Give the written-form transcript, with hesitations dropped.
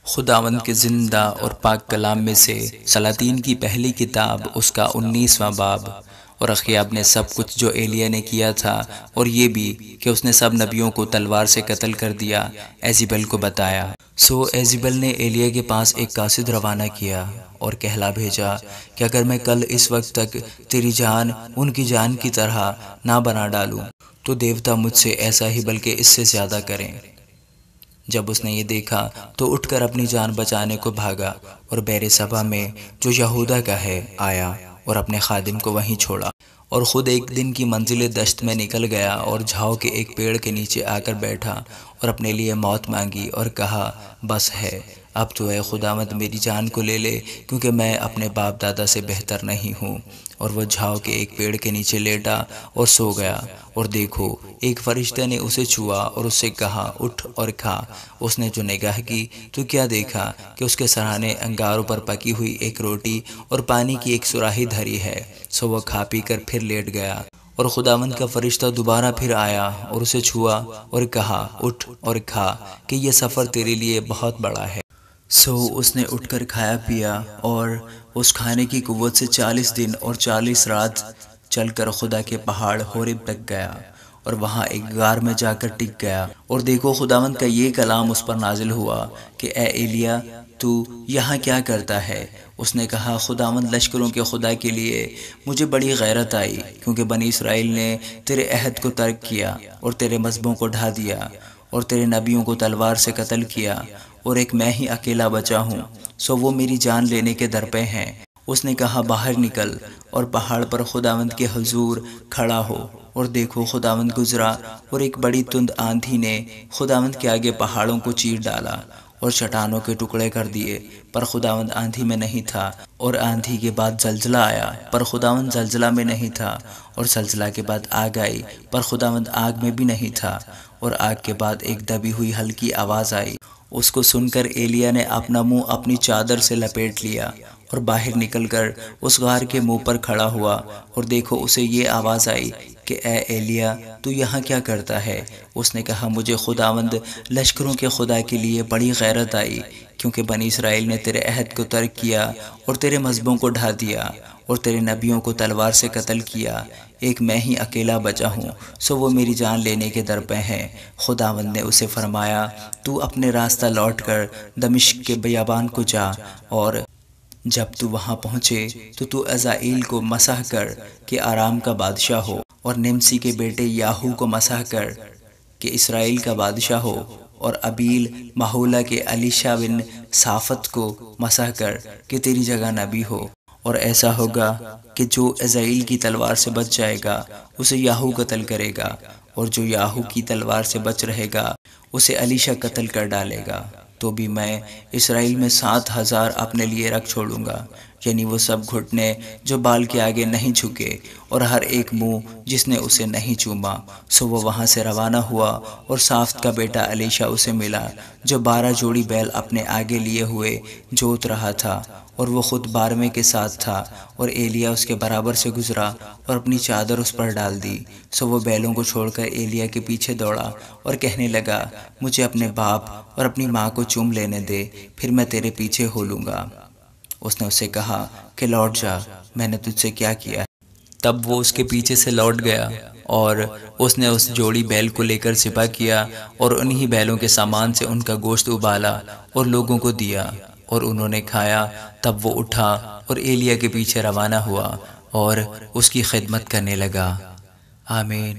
خداوند کے زندہ اور پاک کلام میں سے سلاطین کی پہلی کتاب اس کا 19واں باب۔ اور اخیاب نے سب کچھ جو ایلیا نے کیا تھا اور یہ بھی کہ اس نے سب نبیوں کو تلوار سے قتل کر دیا ایزیبل کو بتایا۔ سو ایزیبل نے ایلیا کے پاس ایک قاصد روانہ کیا اور کہلا بھیجا کہ اگر میں کل اس وقت تک تیری جان ان کی جان کی طرح نہ بنا ڈالوں تو دیوتا مجھ سے ایسا ہی بلکہ اس سے زیادہ کریں۔ جب اس نے یہ دیکھا تو اٹھ کر اپنی جان بچانے کو بھاگا اور بیر سبا میں جو یہودا کا ہے آیا اور اپنے خادم کو وہیں چھوڑا، اور خود ایک دن کی منزل دشت میں نکل گیا اور جھاؤ کے ایک پیڑ کے نیچے آ کر بیٹھا اور اپنے لیے موت مانگی اور کہا بس ہے، اب تو اے خداوند میری جان کو لے لے، کیونکہ میں اپنے باپ دادا سے بہتر نہیں ہوں۔ اور وہ جھاؤ کے ایک پیڑ کے نیچے لیٹا اور سو گیا، اور دیکھو ایک فرشتے نے اسے چھوا اور اس سے کہا اٹھ اور کھا۔ اس نے جو نگاہ کی تو کیا دیکھا کہ اس کے سرہانے انگاروں پر پکی ہوئی ایک روٹی اور پانی کی ایک سراہی دھری ہے۔ سو وہ کھا پی کر پھر لیٹ گیا، اور خداوند کا فرشتہ دوبارہ پھر آیا اور اسے چھوا اور کہا اٹھ اور کھا کہ یہ سفر تیرے لیے بہت بڑا ہے۔ سو اس نے اٹھ کر کھایا پیا، اور اس کھانے کی قوت سے 40 دن اور 40 رات چل کر خدا کے پہاڑ حورب تک گیا، اور وہاں ایک غار میں جا کر ٹک گیا۔ اور دیکھو خداوند کا یہ کلام اس پر نازل ہوا کہ اے ایلیا تو یہاں کیا کرتا ہے؟ اس نے کہا خداوند لشکروں کے خدا کے لیے مجھے بڑی غیرت آئی، کیونکہ بنی اسرائیل نے تیرے عہد کو ترک کیا اور تیرے مذہبوں کو ڈھا دیا اور تیرے نبیوں کو تلوار سے قتل کیا، اور ایک میں ہی اکیلا بچا ہوں، سو وہ میری جان لینے کے در پہ ہیں۔ اس نے کہا باہر نکل اور پہاڑ پر خداوند کے حضور کھڑا ہو۔ اور دیکھو خداوند گزرا، اور ایک بڑی تند آندھی نے خداوند کے آگے پہاڑوں کو چیر ڈالا اور چٹانوں کے ٹکڑے کر دیے، پر خداوند آندھی میں نہیں تھا۔ اور آندھی کے بعد زلزلہ آیا، پر خداوند زلزلہ میں نہیں تھا۔ اور زلزلہ کے بعد آگ آئی، پر خداوند آگ میں بھی نہیں تھا۔ اور آگ کے بعد ایک دبی ہوئی ہلکی آواز آئی۔ اس کو سن کر ایلیا نے اپنا منہ اپنی چادر سے لپیٹ لیا اور باہر نکل کر اس غار کے منہ پر کھڑا ہوا۔ اور دیکھو اسے یہ آواز آئی کہ اے ایلیا تو یہاں کیا کرتا ہے؟ اس نے کہا مجھے خداوند لشکروں کے خدا کے لیے بڑی غیرت آئی، کیونکہ بنی اسرائیل نے تیرے عہد کو ترک کیا اور تیرے مذہبوں کو ڈھا دیا اور تیرے نبیوں کو تلوار سے قتل کیا، ایک میں ہی اکیلا بچا ہوں، سو وہ میری جان لینے کے در پہ ہیں۔ خداوند نے اسے فرمایا تو اپنے راستہ لوٹ کر دمشق کے بیابان کو جا، اور جب تو وہاں پہنچے تو عزائیل کو مسح کر کہ آرام کا بادشاہ ہو، اور نمسی کے بیٹے یاہو کو مسح کر کہ اسرائیل کا بادشاہ ہو، اور ابیل محولہ کے الیشا بن صافت کو مسح کر کہ تیری جگہ نبی ہو۔ اور ایسا ہوگا کہ جو عزائیل کی تلوار سے بچ جائے گا اسے یاہو قتل کرے گا، اور جو یاہو کی تلوار سے بچ رہے گا اسے الیشا قتل کر ڈالے گا۔ تو بھی میں اسرائیل میں 7,000 اپنے لیے رکھ چھوڑوں گا، یعنی وہ سب گھٹنے جو بال کے آگے نہیں جھکے، اور ہر ایک منہ جس نے اسے نہیں چوما۔ سو وہ وہاں سے روانہ ہوا، اور صافت کا بیٹا الیشا اسے ملا جو 12 جوڑی بیل اپنے آگے لیے ہوئے جوت رہا تھا، اور وہ خود 12ویں کے ساتھ تھا۔ اور ایلیا اس کے برابر سے گزرا اور اپنی چادر اس پر ڈال دی۔ سو وہ بیلوں کو چھوڑ کر ایلیا کے پیچھے دوڑا اور کہنے لگا مجھے اپنے باپ اور اپنی ماں کو چوم لینے دے، پھر میں تیرے پیچھے ہو لوں گا۔ اس نے اسے کہا کہ لوٹ جا، میں نے تجھ سے کیا کیا ہے؟ تب وہ اس کے پیچھے سے لوٹ گیا، اور اس نے اس جوڑی بیل کو لے کر ذبح کیا، اور انہی بیلوں کے سامان سے ان کا گوشت ابالا اور لوگوں کو دیا، اور انہوں نے کھایا۔ تب وہ اٹھا اور ایلیا کے پیچھے روانہ ہوا اور اس کی خدمت کرنے لگا۔ آمین۔